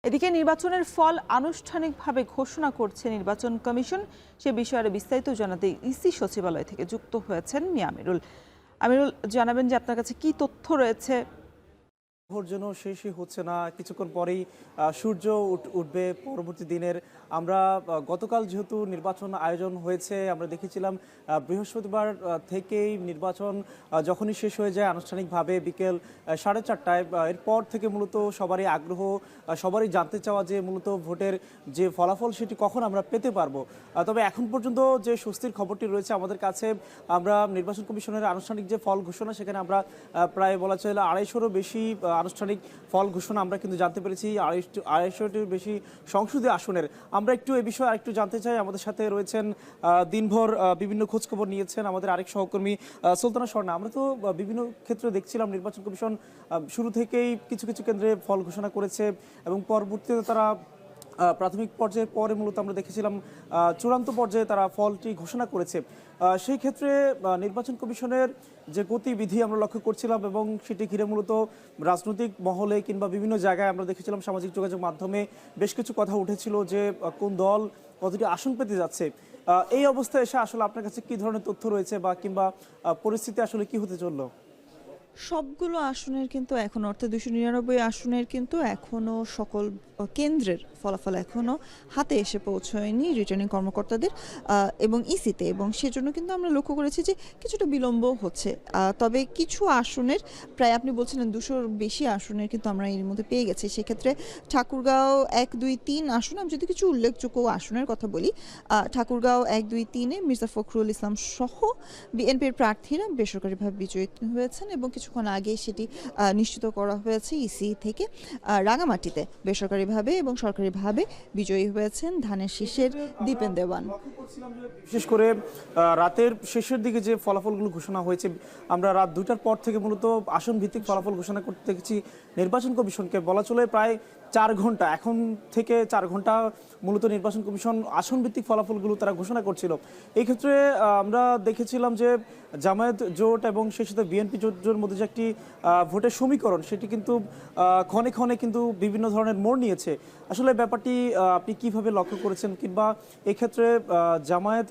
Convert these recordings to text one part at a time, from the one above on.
এদিকে নির্বাচনের ফল আনুষ্ঠানিকভাবে ঘোষণা করছে নির্বাচন কমিশন। সে বিষয়ে আরো বিস্তারিত জানাতে ইসি সচিবালয় থেকে যুক্ত হয়েছেন মিয়া আমিরুল। আমিরুল, জানাবেন যে আপনার কাছে কি তথ্য রয়েছে? ভোর যেন শেষই হচ্ছে না, কিছুক্ষণ পরেই সূর্য উঠবে পরবর্তী দিনের। আমরা গতকাল যেহেতু নির্বাচন আয়োজন হয়েছে, আমরা দেখেছিলাম বৃহস্পতিবার থেকেই নির্বাচন যখনই শেষ হয়ে যায় আনুষ্ঠানিকভাবে বিকেল 4:30টায়, এরপর থেকে মূলত সবারই আগ্রহ, সবারই জানতে চাওয়া যে মূলত ভোটের যে ফলাফল সেটি কখন আমরা পেতে পারবো। তবে এখন পর্যন্ত যে স্বস্তির খবরটি রয়েছে আমাদের কাছে, আমরা নির্বাচন কমিশনের আনুষ্ঠানিক যে ফল ঘোষণা সেখানে আমরা প্রায় বলা চলে 250-রও বেশি আনুষ্ঠানিক ফল ঘোষণা আমরা কিন্তু জানতে পেরেছি। 250-টির বেশি সংসদীয় আসনের। আমরা একটু এই বিষয়ে আরেকটু জানতে চাই। আমাদের সাথে রয়েছেন দিনভর বিভিন্ন খোঁজখবর নিয়েছেন আমাদের আরেক সহকর্মী সুলতানা স্বর্ণা। আমরা তো বিভিন্ন ক্ষেত্রে দেখছিলাম নির্বাচন কমিশন শুরু থেকেই কিছু কিছু কেন্দ্রে ফল ঘোষণা করেছে এবং পরবর্তীতে তারা প্রাথমিক পর্যায়ের পরে মূলত আমরা দেখেছিলাম চূড়ান্ত পর্যায়ে তারা ফলটি ঘোষণা করেছে। সেই ক্ষেত্রে নির্বাচন কমিশনের যে গতিবিধি আমরা লক্ষ্য করছিলাম এবং সেটি ঘিরে মূলত রাজনৈতিক মহলে কিংবা বিভিন্ন জায়গায় আমরা দেখেছিলাম সামাজিক যোগাযোগ মাধ্যমে বেশ কিছু কথা উঠেছিল যে কোন দল কতটি আসন পেতে যাচ্ছে। এই অবস্থায় এসে আসলে আপনার কাছে কি ধরনের তথ্য রয়েছে বা কিংবা পরিস্থিতি আসলে কি হতে চললো? সবগুলো আসনের কিন্তু এখন অর্থাৎ 299 আসনের কিন্তু এখনো সকল কেন্দ্রের ফলাফল এখনো হাতে এসে পৌঁছয়নি রিটার্নিং কর্মকর্তাদের এবং ইসিতে, এবং সেজন্য কিন্তু আমরা লক্ষ্য করেছি যে কিছুটা বিলম্ব হচ্ছে। তবে কিছু আসনের প্রায় আপনি বলছিলেন 200-র বেশি আসনের কিন্তু আমরা এর মধ্যে পেয়ে গেছি। সেক্ষেত্রে ঠাকুরগাঁও 1, 2, 3 আসন, আমি যদি কিছু উল্লেখযোগ্য আসনের কথা বলি, ঠাকুরগাঁও 1, 2, 3-এ মির্জা ফখরুল ইসলাম সহ বিএনপির প্রার্থীরা বেসরকারিভাবে বিজয়ী হয়েছেন এবং কিছুক্ষণ আগে সেটি নিশ্চিত করা হয়েছে ইসি থেকে। রাঙামাটিতে বেসরকারিভাবে এবং সরকারিভাবে বিজয়ী হয়েছেন ধানের শীষের দীপেন দেওয়ান। বিশেষ করে রাতের শেষের দিকে যে ফলাফলগুলো ঘোষণা হয়েছে, আমরা রাত 2টার পর থেকে মূলত আসন ভিত্তিক ফলাফল ঘোষণা করতে দেখেছি নির্বাচন কমিশনকে। বলা চলে প্রায় 4 ঘন্টা, এখন থেকে 4 ঘন্টা মূলত নির্বাচন কমিশন আসন ভিত্তিক ফলাফলগুলো তারা ঘোষণা করছিল। এই ক্ষেত্রে আমরা দেখেছিলাম যে জামায়াত জোট এবং সেই সাথে বিএনপি জোটের মধ্যে যে একটি ভোটের সমীকরণ, সেটি কিন্তু ক্ষণে ক্ষণে কিন্তু বিভিন্ন ধরনের মোড় নিয়েছে। আসলে ব্যাপারটি আপনি কিভাবে লক্ষ্য করেছেন, কিংবা এক্ষেত্রে জামায়াত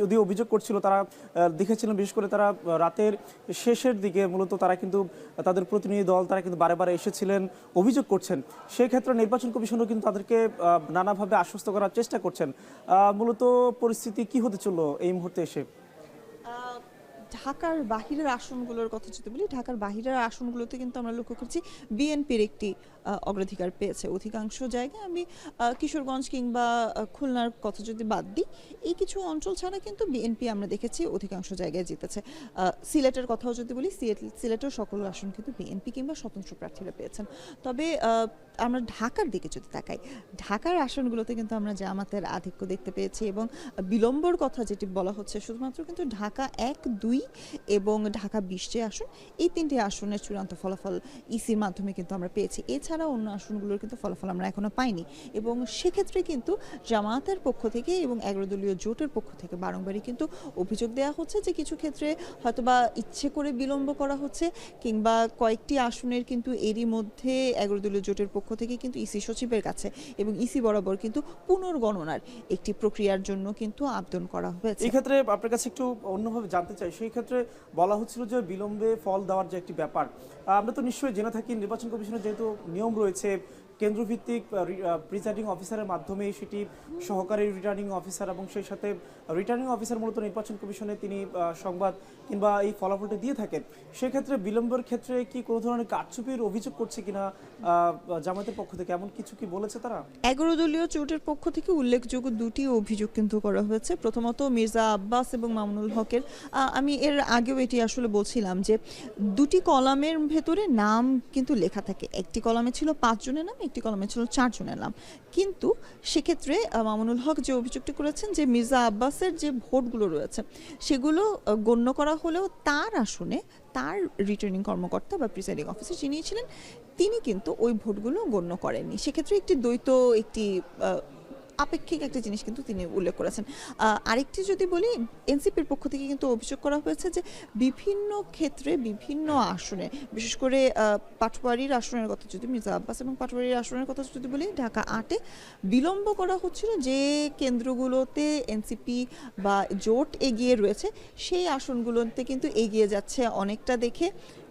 যদি অভিযোগ করছিল, তারা দেখেছিলেন বিশেষ করে তারা রাতের শেষের দিকে মূলত তারা কিন্তু তাদের প্রতিনিধি দল তারা কিন্তু বারে বারে এসেছিলেন, অভিযোগ করছেন। সেক্ষেত্রে নির্বাচন কমিশনও কিন্তু তাদেরকে নানাভাবে আশ্বস্ত করার চেষ্টা করছেন। মূলত পরিস্থিতি কি হতে চললো এই মুহূর্তে এসে? ঢাকার বাহিরের আসনগুলোর কথা যদি বলি, ঢাকার বাহিরের আসনগুলোতে কিন্তু আমরা লক্ষ্য করছি বিএনপির একটি অগ্রাধিকার পেয়েছে অধিকাংশ জায়গায়। আমি কিশোরগঞ্জ কিংবা খুলনার কথা যদি বাদ দিই, এই কিছু অঞ্চল ছাড়া কিন্তু বিএনপি আমরা দেখেছি অধিকাংশ জায়গায় জিতেছে। সিলেটের কথাও যদি বলি, সিলেটের সকল আসন কিন্তু বিএনপি কিংবা স্বতন্ত্র প্রার্থীরা পেয়েছেন। তবে আমরা ঢাকার দিকে যদি তাকাই, ঢাকার আসনগুলোতে কিন্তু আমরা জামাতের আধিক্য দেখতে পেয়েছি এবং বিলম্বর কথা যেটি বলা হচ্ছে শুধুমাত্র কিন্তু ঢাকা 1, 2 এবং ঢাকা 20 যে আসন, এই 3টি আসনের চূড়ান্ত ফলাফল ইসির মাধ্যমে কিন্তু আমরা পেয়েছি। এছাড়া অন্য আসনগুলোর কিন্তু ফলাফল আমরা এখনো পাইনি এবং সেক্ষেত্রে কিন্তু জামায়াতের পক্ষ থেকে এবং 11 দলীয় জোটের পক্ষ থেকে বারংবারই কিন্তু অভিযোগ দেওয়া হচ্ছে যে কিছু ক্ষেত্রে হয়তোবা ইচ্ছে করে বিলম্ব করা হচ্ছে, কিংবা কয়েকটি আসনের কিন্তু এরই মধ্যে 11 দলীয় জোটের পক্ষ থেকে কিন্তু ইসি সচিবের কাছে এবং ইসি বরাবর কিন্তু পুনর্গণনার একটি প্রক্রিয়ার জন্য কিন্তু আবেদন করা হয়েছে। এই ক্ষেত্রে আপনার কাছে একটু অন্যভাবে জানতে চাই। সেই ক্ষেত্রে বলা হচ্ছিল যে বিলম্বে ফল দেওয়ার যে একটি ব্যাপার, আমরা তো নিশ্চয়ই জেনে থাকি নির্বাচন কমিশনের যেহেতু নিয়ম রয়েছে কেন্দ্রভিত্তিক প্রিজাইডিং অফিসারের মাধ্যমে সেটি সহকারী রিটার্নিং অফিসার এবং সেই সাথে রিটার্নিং অফিসার মূলত নির্বাচন কমিশনে তিনি সংবাদ কিংবা এই ফলাফলটা দিয়ে থাকেন। সেক্ষেত্রে বিলম্বের ক্ষেত্রে কি কোনো ধরনের কারচুপির অভিযোগ করছে কিনা জামায়াতের পক্ষ থেকে, এমন কিছু কি বলেছে তারা? 11 দলীয় জোটের পক্ষ থেকে উল্লেখযোগ্য 2টি অভিযোগ কিন্তু করা হয়েছে। প্রথমত মির্জা আব্বাস এবং মামুনুল হকের, আমি এর আগেও এটি আসলে বলছিলাম যে 2টি কলামের ভেতরে নাম কিন্তু লেখা থাকে। একটি কলামে ছিল 5 জনের নাম, একটি কলামে ছিল 4 জনের নাম। কিন্তু সেক্ষেত্রে মামুনুল হক যে অভিযোগটি করেছেন যে মির্জা আব্বাসের যে ভোটগুলো রয়েছে সেগুলো গণ্য করা হলেও তার আসনে তার রিটার্নিং কর্মকর্তা বা প্রিসাইডিং অফিসার যিনি ছিলেন তিনি কিন্তু ওই ভোটগুলো গণ্য করেননি। সেক্ষেত্রে একটি দ্বৈত একটি আপেক্ষিক একটা জিনিস কিন্তু তিনি উল্লেখ করেছেন। আরেকটি যদি বলি, এনসিপির পক্ষ থেকে কিন্তু অভিযোগ করা হয়েছে যে বিভিন্ন ক্ষেত্রে বিভিন্ন আসনে, বিশেষ করে পাটোয়ারির আসনের কথা যদি, মির্জা আব্বাস এবং পাটোয়ারির আসনের কথা যদি বলি, ঢাকা ৮-এ বিলম্ব করা হচ্ছিল যে কেন্দ্রগুলোতে এনসিপি বা জোট এগিয়ে রয়েছে সেই আসনগুলোতে কিন্তু এগিয়ে যাচ্ছে অনেকটা দেখে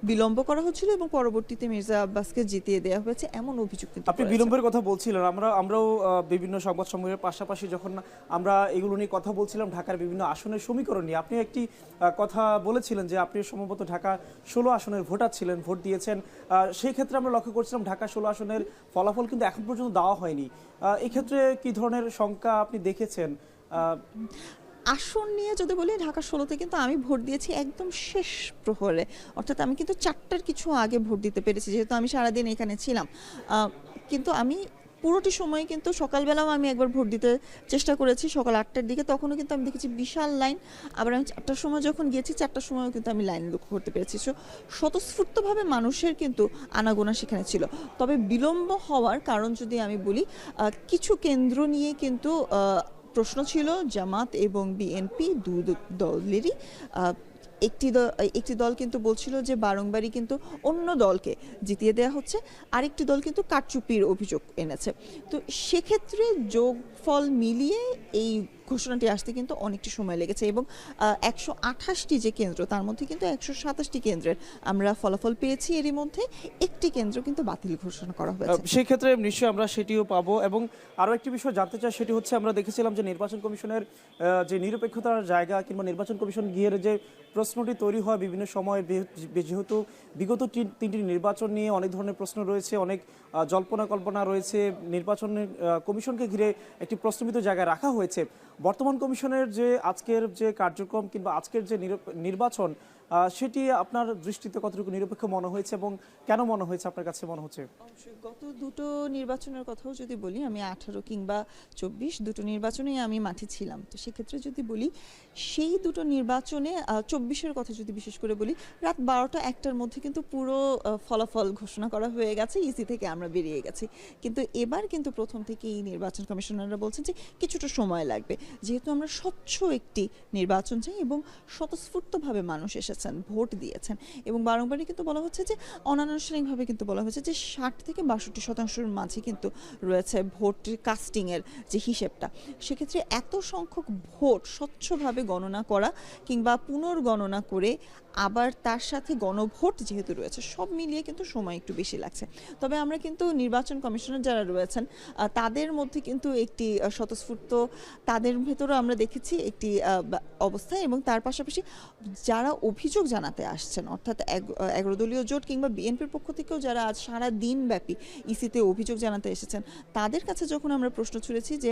বিলম্ব করা হচ্ছিল এবং পরবর্তীতে মির্জা আব্বাসকে জিতিয়ে দেওয়া হয়েছে এমন অভিযোগ কিন্তু আপনি করেছে। বিলম্বের কথা বলছিলেন, আমরাও বিভিন্ন সংবাদ সম্মেলনের পাশাপাশি যখন আমরা এগুলো নিয়ে কথা বলছিলাম ঢাকার বিভিন্ন আসনের সমীকরণ নিয়ে, আপনি একটি কথা বলেছিলেন যে আপনি সম্ভবত ঢাকা ১৬ আসনের ভোটার ছিলেন, ভোট দিয়েছেন। সেই ক্ষেত্রে আমরা লক্ষ্য করছিলাম ঢাকা ১৬ আসনের ফলাফল কিন্তু এখন পর্যন্ত দেওয়া হয়নি। এই ক্ষেত্রে কি ধরনের শঙ্কা আপনি দেখেছেন? আসন নিয়ে যদি বলি, ঢাকা ১৬-তে কিন্তু আমি ভোট দিয়েছি একদম শেষ প্রহরে, অর্থাৎ আমি কিন্তু ৪টার কিছু আগে ভোট দিতে পেরেছি, যেহেতু আমি সারাদিন এখানে ছিলাম। কিন্তু আমি পুরোটি সময় কিন্তু, সকালবেলাও আমি একবার ভোট দিতে চেষ্টা করেছি সকাল ৮টার দিকে, তখনও কিন্তু আমি দেখেছি বিশাল লাইন। আবার আমি ৪টার সময় যখন গিয়েছি, ৪টার সময়ও কিন্তু আমি লাইন লক্ষ্য করতে পেরেছি। স্বতঃস্ফূর্তভাবে মানুষের কিন্তু আনাগোনা সেখানে ছিল। তবে বিলম্ব হওয়ার কারণ যদি আমি বলি, কিছু কেন্দ্র নিয়ে কিন্তু প্রশ্ন ছিল জামাত এবং বিএনপি দলেরই। একটি দল কিন্তু বলছিল যে বারংবারই কিন্তু অন্য দলকে জিতিয়ে দেওয়া হচ্ছে, আরেকটি দল কিন্তু কারচুপির অভিযোগ এনেছে। তো সেক্ষেত্রে যোগফল মিলিয়ে এই ঘোষণাটি আসতে কিন্তু অনেকটি সময় লেগেছে এবং ১২৮টি যে কেন্দ্র, তার মধ্যে কিন্তু ১২৭টি কেন্দ্রের আমরা ফলাফল পেয়েছি, এরই মধ্যে একটি কেন্দ্র কিন্তু বাতিল ঘোষণা করা হয়েছে। সেই ক্ষেত্রে নিশ্চয়ই আমরা সেটিও পাবো। এবং আরও একটি বিষয় জানতে চাই, সেটি হচ্ছে আমরা দেখেছিলাম যে নির্বাচন কমিশনের যে নিরপেক্ষতার জায়গা কিংবা নির্বাচন কমিশন গিয়ে যে প্রশ্নটি তৈরি হয় বিভিন্ন সময়, যেহেতু বিগত তিনটি নির্বাচন নিয়ে অনেক ধরনের প্রশ্ন রয়েছে, অনেক জল্পনা কল্পনা রয়েছে, নির্বাচন কমিশনকে ঘিরে একটি প্রশ্নবিদ্ধ জায়গায় রাখা হয়েছে। বর্তমান কমিশনের যে আজকের যে কার্যক্রম কিংবা আজকের যে নির্বাচন, সেটি আপনার দৃষ্টিতে কতটুকু নিরপেক্ষ মনে হয়েছে এবং কেন মনে হয়েছে আপনার কাছে মনে হচ্ছে? অবশ্যই গত দুটো নির্বাচনের কথাও যদি বলি, আমি 18 কিংবা 24 দুটো নির্বাচনেই আমি মাঠে ছিলাম। তো সেক্ষেত্রে যদি বলি, সেই দুটো নির্বাচনে 24-এর কথা যদি বিশেষ করে বলি, রাত 12টা 1টার মধ্যে কিন্তু পুরো ফলাফল ঘোষণা করা হয়ে গেছে, ইসি থেকে আমরা বেরিয়ে গেছি। কিন্তু এবার কিন্তু প্রথম থেকেই নির্বাচন কমিশনাররা বলছেন যে কিছুটা সময় লাগবে, যেহেতু আমরা স্বচ্ছ একটি নির্বাচন চাই এবং স্বতঃস্ফূর্তভাবে মানুষ এসেছেন, ভোট দিয়েছেন। এবং বারংবারই কিন্তু বলা হচ্ছে যে অনানুষ্ঠানিকভাবে কিন্তু বলা হয়েছে যে 60 থেকে 62% মাঝে কিন্তু রয়েছে ভোট কাস্টিংয়ের যে হিসেবটা। সেক্ষেত্রে এত সংখ্যক ভোট স্বচ্ছভাবে গণনা করা কিংবা পুনর্গণনা করে আবার তার সাথে গণভোট যেহেতু রয়েছে, সব মিলিয়ে কিন্তু সময় একটু বেশি লাগছে। তবে আমরা কিন্তু নির্বাচন কমিশনার যারা রয়েছেন তাদের মধ্যে কিন্তু একটি স্বতঃস্ফূর্ত, তাদের ভেতরেও আমরা দেখেছি একটি অবস্থা। এবং তার পাশাপাশি যারা অভিযোগ জানাতে আসছেন, অর্থাৎ 11 দলীয় জোট কিংবা বিএনপির পক্ষ থেকেও যারা আজ সারা দিন ব্যাপী ইসিতে অভিযোগ জানাতে এসেছেন, তাদের কাছে যখন আমরা প্রশ্ন ছুড়েছি যে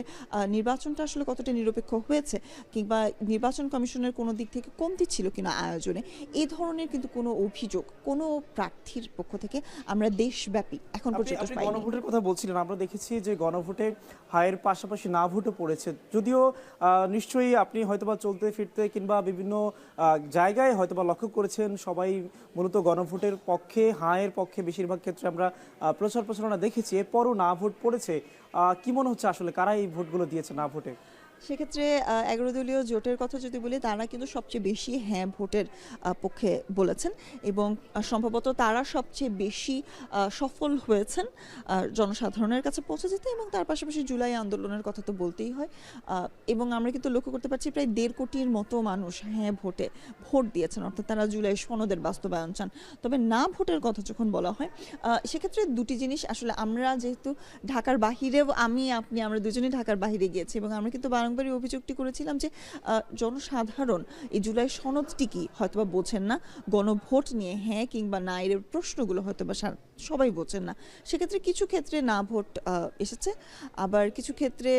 নির্বাচনটা আসলে কতটা নিরপেক্ষ হয়েছে কিংবা নির্বাচন কমিশনের কোনো দিক থেকে কমতি ছিল কিনা আয়োজনে, এই ধরনের কিন্তু কোনো অভিযোগ কোনো প্রার্থীর পক্ষ থেকে আমরা দেশব্যাপী এখন পর্যন্ত আপনি পাইনি। গণভোটের কথা বলছিলেন, আমরা দেখেছি যে গণভোটে হায়ের পাশাপাশি না ভোটও পড়েছে। যদিও নিশ্চয়ই আপনি হয়তোবা চলতে ফিরতে কিংবা বিভিন্ন জায়গায় হয়তোবা লক্ষ্য করেছেন সবাই মূলত গণভোটের পক্ষে, হায়ের পক্ষে বেশিরভাগ ক্ষেত্রে আমরা প্রচার প্রচারণা দেখেছি, এরপরও না ভোট পড়েছে। কি মনে হচ্ছে আসলে কারা এই ভোটগুলো দিয়েছে না ভোটে? সেক্ষেত্রে 11 দলীয় জোটের কথা যদি বলি, তারা কিন্তু সবচেয়ে বেশি হ্যাঁ ভোটের পক্ষে বলেছেন এবং সম্ভবত তারা সবচেয়ে বেশি সফল হয়েছেন জনসাধারণের কাছে পৌঁছে যেতে। এবং তার পাশাপাশি জুলাই আন্দোলনের কথা তো বলতেই হয়। এবং আমরা কিন্তু লক্ষ্য করতে পারছি প্রায় 1.5 কোটির মতো মানুষ হ্যাঁ ভোটে ভোট দিয়েছেন, অর্থাৎ তারা জুলাই সনদের বাস্তবায়ন চান। তবে না ভোটের কথা যখন বলা হয়, সেক্ষেত্রে দুটি জিনিস আসলে, আমরা যেহেতু ঢাকার বাহিরেও, আমরা দুজনেই ঢাকার বাহিরে গিয়েছি এবং আমরা কিন্তু বারংবারই অভিযোগটি করেছিলাম যে জনসাধারণ এই জুলাই সনদটি কি হয়তোবা বোঝেন না, গণভোট নিয়ে হ্যাঁ কিংবা না এর প্রশ্নগুলো হয়তোবা সবাই বোঝেন না। সেক্ষেত্রে কিছু ক্ষেত্রে না ভোট এসেছে, আবার কিছু ক্ষেত্রে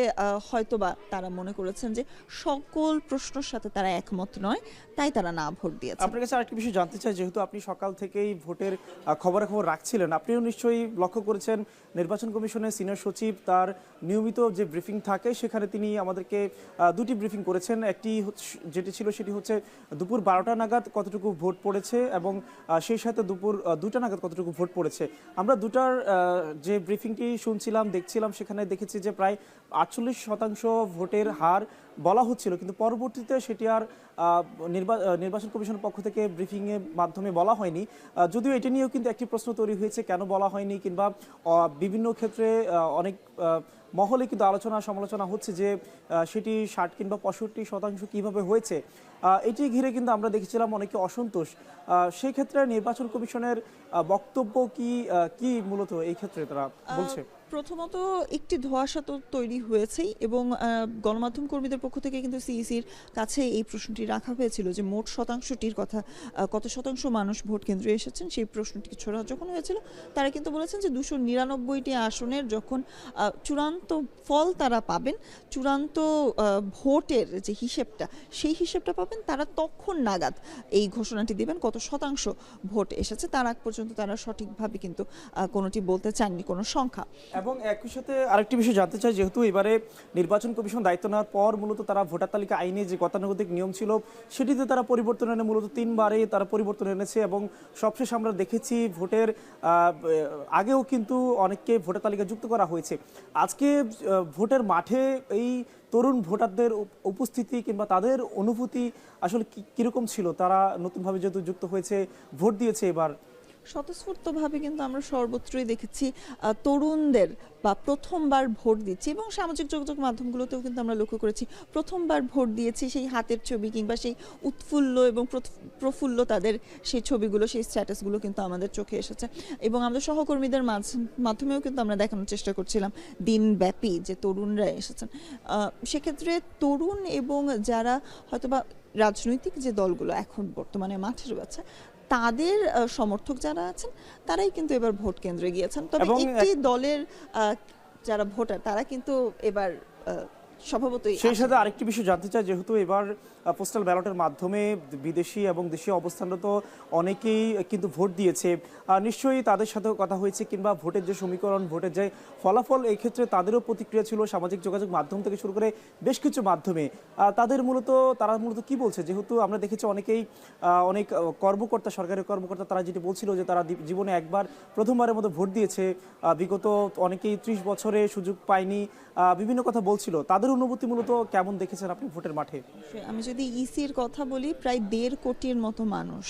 হয়তোবা তারা মনে করেছেন যে সকল প্রশ্নের সাথে তারা একমত নয়, তাই তারা না ভোট দিয়েছে। আপনার কাছে আরেকটি বিষয় জানতে চাই, যেহেতু আপনি সকাল থেকেই ভোটের খবরাখবর রাখছিলেন, আপনিও নিশ্চয়ই লক্ষ্য করেছেন নির্বাচন কমিশনের সিনিয়র সচিব তার নিয়মিত যে ব্রিফিং থাকে সেখানে তিনি আমাদেরকে দুটি ব্রিফিং করেছেন। একটি যেটি ছিল সেটি হচ্ছে দুপুর 12টা নাগাদ কতটুকু ভোট পড়েছে এবং সেই সাথে দুপুর 2টা নাগাদ কতটুকু ভোট পড়েছে। আমরা দুটার যে ব্রিফিংটি শুনছিলাম দেখছিলাম সেখানে দেখেছি যে প্রায় 48% ভোটের হার বলা হচ্ছিল, কিন্তু পরবর্তীতে সেটি আর নির্বাচন কমিশনের পক্ষ থেকে ব্রিফিংয়ের মাধ্যমে বলা হয়নি। যদিও এটা নিয়েও কিন্তু একটি প্রশ্ন তৈরি হয়েছে কেন বলা হয়নি, কিংবা বিভিন্ন ক্ষেত্রে অনেক মহলে কিন্তু আলোচনা সমালোচনা হচ্ছে যে সেটি 60 কিংবা 65% কিভাবে হয়েছে। এটি ঘিরে কিন্তু আমরা দেখেছিলাম অনেকে অসন্তোষ। সেই ক্ষেত্রে নির্বাচন কমিশনের বক্তব্য কি মূলত এই ক্ষেত্রে তারা বলছে? প্রথমত একটি ধোঁয়াশা তো তৈরি হয়েছেই, এবং গণমাধ্যম কর্মীদের পক্ষ থেকে কিন্তু সিইসির কাছে এই প্রশ্নটি রাখা হয়েছিল যে মোট শতাংশটির কথা, কত শতাংশ মানুষ ভোট কেন্দ্রে এসেছেন সেই প্রশ্নটি ছোড়া যখন হয়েছিল, তারা কিন্তু বলেছেন যে 299টি আসনের যখন চূড়ান্ত ফল তারা পাবেন, চূড়ান্ত ভোটের যে হিসেবটা সেই হিসেবটা পাবেন, তারা তখন নাগাদ এই ঘোষণাটি দিবেন কত শতাংশ ভোট এসেছে। তার আগ পর্যন্ত তারা সঠিকভাবে কিন্তু কোনোটি বলতে চাননি, কোনো সংখ্যা। এবং একই সাথে আরেকটি বিষয় জানতে চাই, যেহেতু এবারে নির্বাচন কমিশন দায়িত্ব নেওয়ার পর মূলত তারা ভোটার তালিকা আইনে যে গতানুগতিক নিয়ম ছিল সেটিতে তারা পরিবর্তন এনে মূলত 3বারে তারা পরিবর্তন এনেছে, এবং সবশেষ আমরা দেখেছি ভোটের আগেও কিন্তু অনেককে ভোটার তালিকা যুক্ত করা হয়েছে। আজকে ভোটের মাঠে এই তরুণ ভোটারদের উপস্থিতি কিংবা তাদের অনুভূতি আসলে কিরকম ছিল? তারা নতুনভাবে যেহেতু যুক্ত হয়েছে, ভোট দিয়েছে এবার। স্বতঃস্ফূর্তভাবে কিন্তু আমরা সর্বত্রই দেখেছি তরুণদের বা প্রথমবার ভোট দিচ্ছি, এবং সামাজিক যোগাযোগ মাধ্যমগুলোতেও কিন্তু আমরা লক্ষ্য করেছি প্রথমবার ভোট দিয়েছি সেই হাতের ছবি কিংবা সেই উৎফুল্ল এবং প্রফুল্ল তাদের সেই ছবিগুলো, সেই স্ট্যাটাসগুলো কিন্তু আমাদের চোখে এসেছে, এবং আমাদের সহকর্মীদের মাধ্যমেও কিন্তু আমরা দেখানোর চেষ্টা করছিলাম দিনব্যাপী যে তরুণরা এসেছেন। সেক্ষেত্রে তরুণ এবং যারা হয়তোবা রাজনৈতিক যে দলগুলো এখন বর্তমানে মাঠে রয়েছে তাদের সমর্থক যারা আছেন তারাই কিন্তু এবার ভোট কেন্দ্রে গিয়েছেন। তবে একটি দলের যারা ভোটার তারা কিন্তু এবার স্বভাবতই। সেই সাথে আরেকটি বিষয় জানতে চাই, যেহেতু এবার পোস্টাল ব্যালটের মাধ্যমে বিদেশি এবং দেশীয় অবস্থানরত অনেকেই কিন্তু ভোট দিয়েছে, নিশ্চয়ই তাদের সাথেও কথা হয়েছে, কিংবা ভোটের যে সমীকরণ, ভোটের যে ফলাফল, এই ক্ষেত্রে তাদেরও প্রতিক্রিয়া ছিল সামাজিক যোগাযোগ মাধ্যম থেকে শুরু করে বেশ কিছু মাধ্যমে। তারা মূলত কি বলছে? যেহেতু আমরা দেখেছি অনেক কর্মকর্তা, সরকারি কর্মকর্তা, তারা যেটি বলছিল যে তারা জীবনে একবার প্রথমবারের মতো ভোট দিয়েছে, বিগত অনেকেই 30 বছরে সুযোগ পায়নি, বিভিন্ন কথা বলছিল। তাদের অনুভূতি মূলত কেমন দেখেছেন আপনি ভোটের মাঠে? আমি যদি ইসির কথা বলি, প্রায় 1.5 কোটির মতো মানুষ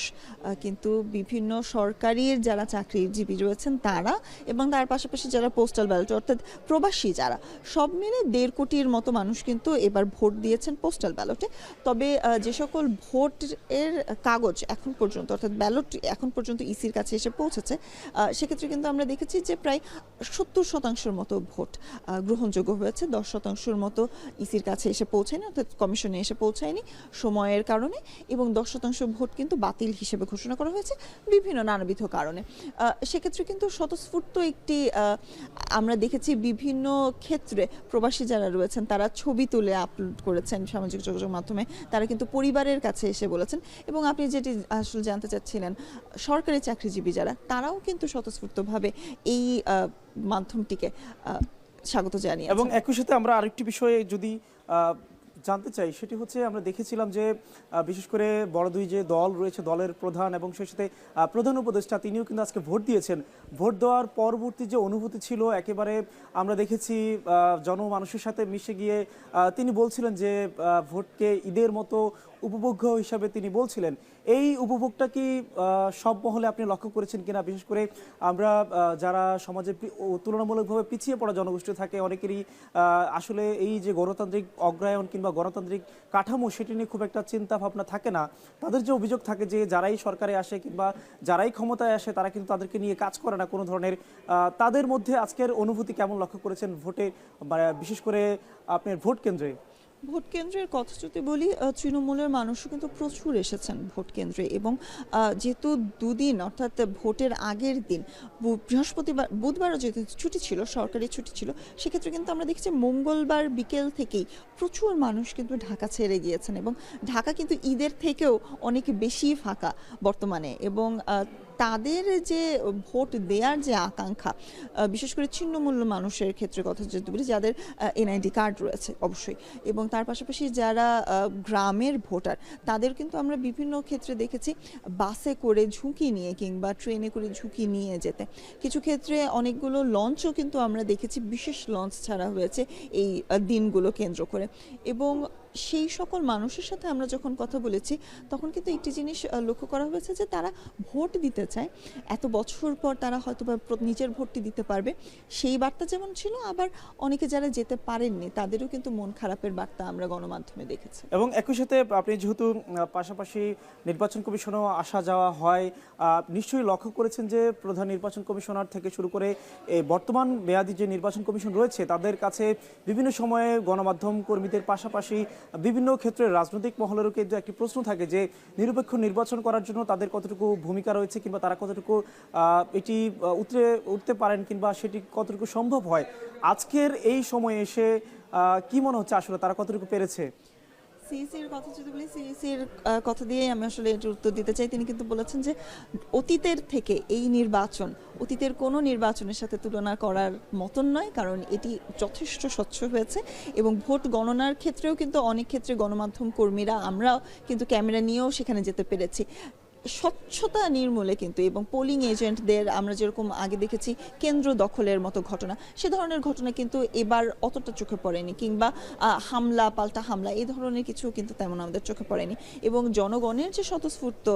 কিন্তু বিভিন্ন সরকারির যারা চাকরিজীবী রয়েছেন তারা, এবং তার পাশাপাশি যারা পোস্টাল ব্যালট অর্থাৎ প্রবাসী যারা, সব মিলে 1.5 কোটির মতো মানুষ কিন্তু এবার ভোট দিয়েছেন পোস্টাল ব্যালটে। তবে যে সকল ভোটের কাগজ এখন পর্যন্ত অর্থাৎ ব্যালট এখন পর্যন্ত ইসির কাছে এসে পৌঁছেছে, সেক্ষেত্রে কিন্তু আমরা দেখেছি যে প্রায় 70% মতো ভোট গ্রহণযোগ্য হয়েছে, 10% মতো ইসির কাছে এসে পৌঁছায়নি অর্থাৎ কমিশনে এসে পৌঁছায়নি সময়ের কারণে, এবং 10% ভোট কিন্তু বাতিল হিসেবে ঘোষণা করা হয়েছে বিভিন্ন নানাবিধ কারণে। সেক্ষেত্রে কিন্তু স্বতঃস্ফূর্ত একটি আমরা দেখেছি বিভিন্ন ক্ষেত্রে প্রবাসী যারা রয়েছেন তারা ছবি তুলে আপলোড করেছেন সামাজিক যোগাযোগ মাধ্যমে, তারা কিন্তু পরিবারের কাছে এসে বলেছেন, এবং আপনি যেটি আসলে জানতে চাচ্ছিলেন সরকারি চাকরিজীবী যারা, তারাও কিন্তু স্বতঃস্ফূর্তভাবে এই মাধ্যমটিকে স্বাগত জানিয়ে। এবং একই সাথে আমরা আরেকটি বিষয়ে যদি জানতে চাই, সেটি হচ্ছে আমরা দেখেছিলাম যে বিশেষ করে বড় দুই যে দল রয়েছে, দলের প্রধান এবং সেই সাথে প্রধান উপদেষ্টা, তিনিও কিন্তু আজকে ভোট দিয়েছেন। ভোট দেওয়ার পরবর্তী যে অনুভূতি ছিল, একেবারে আমরা দেখেছি জনমানুষের সাথে মিশে গিয়ে তিনি বলছিলেন যে ভোটকে ঈদের মতো উপভোগ্য হিসাবে তিনি বলছিলেন। এই উপভোগটা কি সব মহলে আপনি লক্ষ্য করেছেন কিনা? বিশেষ করে আমরা যারা সমাজে তুলনামূলকভাবে পিছিয়ে পড়া জনগোষ্ঠী থাকে, অনেকেরই আসলে এই যে গণতান্ত্রিক অগ্রায়ন কিংবা গণতান্ত্রিক কাঠামো সেটি নিয়ে খুব একটা চিন্তা ভাবনা থাকে না। তাদের যে অভিযোগ থাকে যে যারাই সরকারে আসে কিংবা যারাই ক্ষমতায় আসে তারা কিন্তু তাদেরকে নিয়ে কাজ করে না কোনো ধরনের। তাদের মধ্যে আজকের অনুভূতি কেমন লক্ষ্য করেছেন ভোটে, বিশেষ করে আপনার ভোট কেন্দ্রে? ভোট কেন্দ্রের কথা যদি বলি, তৃণমূলের মানুষও কিন্তু প্রচুর এসেছেন ভোট কেন্দ্রে, এবং যেহেতু দুদিন অর্থাৎ ভোটের আগের দিন বুধবারও যেহেতু ছুটি ছিল, সরকারি ছুটি ছিল, সেক্ষেত্রে কিন্তু আমরা দেখছি মঙ্গলবার বিকেল থেকেই প্রচুর মানুষ কিন্তু ঢাকা ছেড়ে গিয়েছেন, এবং ঢাকা কিন্তু ঈদের থেকেও অনেক বেশি ফাঁকা বর্তমানে, এবং তাদের যে ভোট দেওয়ার যে আকাঙ্ক্ষা, বিশেষ করে ছিন্নমূল্য মানুষের ক্ষেত্রে কথা যদি বলি, যাদের এনআইডি কার্ড রয়েছে অবশ্যই, এবং তার পাশাপাশি যারা গ্রামের ভোটার, তাদের কিন্তু আমরা বিভিন্ন ক্ষেত্রে দেখেছি বাসে করে ঝুঁকি নিয়ে কিংবা ট্রেনে করে ঝুঁকি নিয়ে যেতে। কিছু ক্ষেত্রে অনেকগুলো লঞ্চও কিন্তু আমরা দেখেছি, বিশেষ লঞ্চ ছাড়া হয়েছে এই দিনগুলো কেন্দ্র করে। এবং সেই সকল মানুষের সাথে আমরা যখন কথা বলেছি, তখন কিন্তু একটি জিনিস লক্ষ্য করা হয়েছে যে তারা ভোট দিতে চায়, এত বছর পর তারা হয়তো বা নিজের ভোটটি দিতে পারবে, সেই বার্তা যেমন ছিল, আবার অনেকে যারা যেতে পারেননি তাদেরও কিন্তু মন খারাপের বার্তা আমরা গণমাধ্যমে দেখেছি। এবং একই সাথে আপনি যেহেতু পাশাপাশি নির্বাচন কমিশনেও আসা যাওয়া হয়, নিশ্চয়ই লক্ষ্য করেছেন যে প্রধান নির্বাচন কমিশনার থেকে শুরু করে এই বর্তমান মেয়াদী যে নির্বাচন কমিশন রয়েছে, তাদের কাছে বিভিন্ন সময়ে গণমাধ্যম কর্মীদের পাশাপাশি বিভিন্ন ক্ষেত্রে রাজনৈতিক মহলেরও কিন্তু একটি প্রশ্ন থাকে যে নিরপেক্ষ নির্বাচন করার জন্য তাদের কতটুকু ভূমিকা রয়েছে, কিংবা তারা কতটুকু এটি উঠতে পারেন, কিংবা সেটি কতটুকু সম্ভব হয়। আজকের এই সময়ে এসে কি মনে হচ্ছে আসলে তারা কতটুকু পেরেছে? সিইসির কথা যদি বলি, সিইসির কথা দিয়ে আমি আসলে এটার উত্তর দিতে চাই। তিনি কিন্তু বলেছেন যে অতীতের থেকে এই নির্বাচন অতীতের কোনো নির্বাচনের সাথে তুলনা করার মতন নয়, কারণ এটি যথেষ্ট স্বচ্ছ হয়েছে। এবং ভোট গণনার ক্ষেত্রেও কিন্তু অনেক ক্ষেত্রে গণমাধ্যম কর্মীরা, আমরাও কিন্তু ক্যামেরা নিয়েও সেখানে যেতে পেরেছি। স্বচ্ছতা নির্মূলে কিন্তু, এবং পোলিং এজেন্টদের আমরা যেরকম আগে দেখেছি কেন্দ্র দখলের মতো ঘটনা, সে ধরনের ঘটনা কিন্তু এবার অতটা চোখে পড়েনি, কিংবা হামলা পাল্টা হামলা এই ধরনের কিছু কিন্তু তেমন আমাদের চোখে পড়েনি। এবং জনগণের যে স্বতঃস্ফূর্ত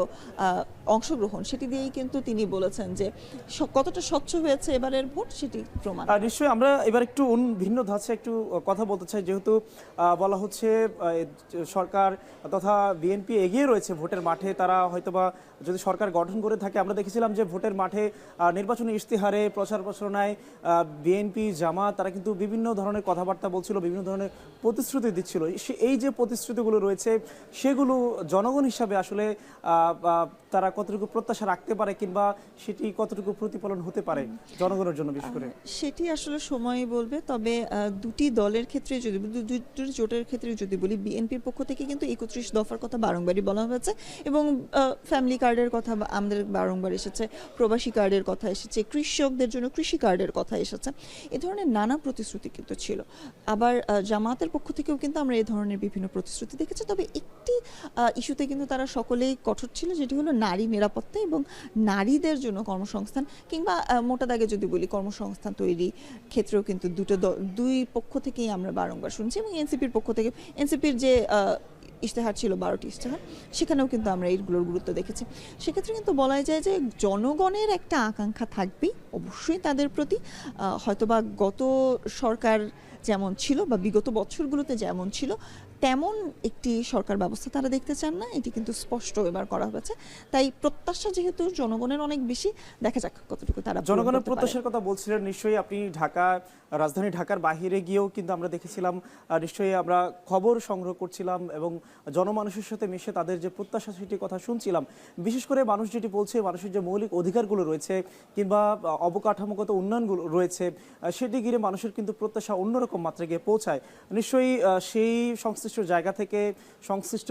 অংশগ্রহণ, সেটি দিয়েই কিন্তু তিনি বলেছেন যে কতটা স্বচ্ছ হয়েছে এবারের ভোট, সেটি প্রমাণ। নিশ্চয়ই আমরা এবার একটু ভিন্ন ধাঁচে একটু কথা বলতে চাই, যেহেতু বলা হচ্ছে সরকার তথা বিএনপি এগিয়ে রয়েছে ভোটের মাঠে। তারা হয়তোবা যদি সরকার গঠন করে থাকে, আমরা দেখেছিলাম যে ভোটের মাঠে নির্বাচনী ইশতেহারে প্রচার প্রচারণায় বিএনপি জামাত তারা কিন্তু বিভিন্ন ধরনের কথাবার্তা বলছিল, বিভিন্ন ধরনের প্রতিশ্রুতি দিচ্ছিল। এই যে প্রতিশ্রুতিগুলো রয়েছে, সেগুলো জনগণ হিসাবে আসলে তারা কতটুকু প্রত্যাশা রাখতে পারে, কিংবা সেটি কতটুকু প্রতিফলন হতে পারে জনগণের জন্য বিশেষ করে? সেটি আসলে সময়ই বলবে। তবে দুটি দলের ক্ষেত্রে যদি, দুটি জোটের ক্ষেত্রে যদি বলি, বিএনপির পক্ষ থেকে কিন্তু 31 দফার কথা বারংবারই বলা হয়েছে, এবং ফ্যামিলি কার্ডের কথা আমাদের বারংবার এসেছে, প্রবাসী কার্ডের কথা এসেছে, কৃষকদের জন্য কৃষি কার্ডের কথা এসেছে। এ ধরনের নানা প্রতিশ্রুতি কিন্তু ছিল। আবার জামাতের পক্ষ থেকেও কিন্তু আমরা এই ধরনের বিভিন্ন প্রতিশ্রুতি দেখেছি। তবে একটি ইস্যুতে কিন্তু তারা সকলেই কঠোর ছিল, যেটি হলো নারী নিরাপত্তা এবং নারীদের জন্য কর্মসংস্থান, কিংবা মোটা দাগে যদি বলি কর্মসংস্থান তৈরি ক্ষেত্রেও কিন্তু দুই পক্ষ থেকেই আমরা বারংবার শুনছি। এবং এনসিপির পক্ষ থেকে, এনসিপির যে ইশতেহার ছিল 12টি ইশতেহার, সেখানেও কিন্তু আমরা এইগুলোর গুরুত্ব দেখেছি। সেক্ষেত্রে কিন্তু বলা যায় যে জনগণের একটা আকাঙ্ক্ষা থাকবেই অবশ্যই তাদের প্রতি। হয়তোবা গত সরকার যেমন ছিল বা বিগত বছরগুলোতে যেমন ছিল, তেমন একটি সরকার ব্যবস্থা তারা দেখতে চান না, এটি কিন্তু স্পষ্ট এবার করা হয়েছে। তাই প্রত্যাশা যেহেতু জনগণের অনেক বেশি, দেখা যাক কতটুকু তারা জনগণের প্রত্যাশার কথা বলছিলেন। নিশ্চয়ই আপনি রাজধানী ঢাকার বাইরে গিয়েও কিন্তু আমরা দেখেছিলাম, নিশ্চয়ই আমরা খবর সংগ্রহ করছিলাম এবং জনমানুষের সাথে মিশে তাদের যে প্রত্যাশা সেটির কথা শুনছিলাম। বিশেষ করে মানুষ যেটি বলছে, মানুষের যে মৌলিক অধিকারগুলো রয়েছে কিংবা অবকাঠামোগত উন্নয়নগুলো রয়েছে, সেটি ঘিরে মানুষের কিন্তু প্রত্যাশা অন্যরকম মাত্রায় গিয়ে পৌঁছায়। নিশ্চয়ই সেই সংশ্লিষ্ট জায়গা থেকে সংশ্লিষ্ট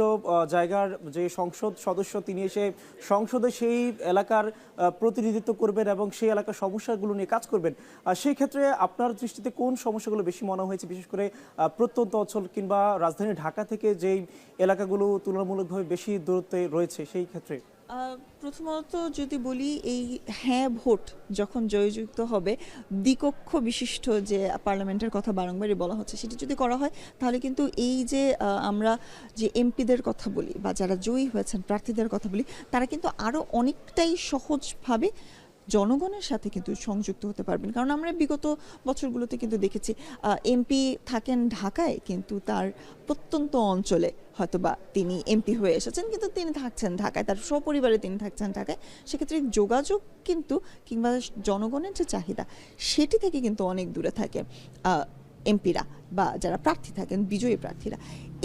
জায়গার যে সংসদ সদস্য, তিনি এসে সংসদে সেই এলাকার প্রতিনিধিত্ব করবেন এবং সেই এলাকার সমস্যাগুলো নিয়ে কাজ করবেন। সেই ক্ষেত্রে আপনার দৃষ্টিতে কোন সমস্যাগুলো বেশি মনে হয়েছে, বিশেষ করে প্রত্যন্ত অঞ্চল কিংবা রাজধানী ঢাকা থেকে যেই এলাকাগুলো তুলনামূলকভাবে বেশি দূরত্বে রয়েছে সেই ক্ষেত্রে? প্রথমত যদি বলি, এই হ্যাঁ ভোট যখন জয়যুক্ত হবে, দ্বিকক্ষ বিশিষ্ট যে পার্লামেন্টের কথা বারংবারই বলা হচ্ছে, সেটি যদি করা হয়, তাহলে কিন্তু এই যে আমরা যে এমপিদের কথা বলি বা যারা জয়ী হয়েছেন প্রার্থীদের কথা বলি, তারা কিন্তু আরও অনেকটাই সহজভাবে জনগণের সাথে কিন্তু সংযুক্ত হতে পারবেন। কারণ আমরা বিগত বছরগুলোতে কিন্তু দেখেছি এমপি থাকেন ঢাকায়, কিন্তু তার প্রত্যন্ত অঞ্চলে হয়তোবা তিনি এমপি হয়ে এসেছেন, কিন্তু তিনি থাকছেন ঢাকায়, তার সপরিবারে তিনি থাকছেন ঢাকায়। সেক্ষেত্রে যোগাযোগ কিন্তু, কিংবা জনগণের যে চাহিদা, সেটি থেকে কিন্তু অনেক দূরে থাকে এমপিরা বা যারা প্রার্থী থাকেন, বিজয়ী প্রার্থীরা।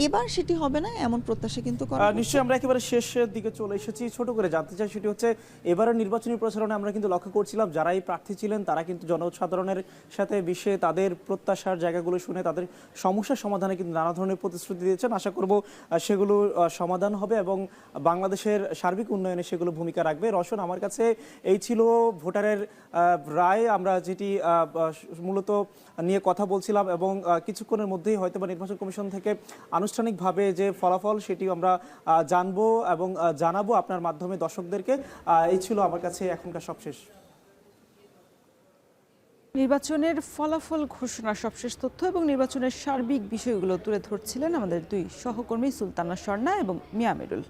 এবার সেটি হবে না এমন প্রত্যাশা কিন্তু করা হচ্ছে। নিশ্চয়ই আমরা একেবারে শেষের দিকে চলে এসেছি। ছোট করে জানতে চাই সেটি হচ্ছে এবারের নির্বাচনী প্রচারণে আমরা কিন্তু লক্ষ্য করছিলাম যারাই প্রার্থী ছিলেন তারা কিন্তু জনসাধারণের সাথে মিশে তাদের প্রত্যাশার জায়গাগুলো শুনে তাদের সমস্যার সমাধানে কিন্তু নানা ধরনের প্রতিশ্রুতি দিয়েছেন। আশা করব সেগুলো সমাধান হবে এবং বাংলাদেশের সার্বিক উন্নয়নে সেগুলো ভূমিকা রাখবে। রওশন, আমার কাছে এই ছিল ভোটারের রায়, আমরা যেটি মূলত নিয়ে কথা বলছিলাম এবং কিছুক্ষণের মধ্যেই হয়তো বা নির্বাচন কমিশন থেকে আনুষ্ঠানিকভাবে যে ফলাফল সেটিও আমরা জানবো এবং জানাবো আপনার মাধ্যমে দর্শকদেরকে। এই ছিল আমার কাছে এখনকার সবশেষ। নির্বাচনের ফলাফল ঘোষণার সবশেষ তথ্য এবং নির্বাচনের সার্বিক বিষয়গুলো তুলে ধরছিলেন আমাদের দুই সহকর্মী সুলতানা স্বর্ণা এবং মিয়া আমিরুল।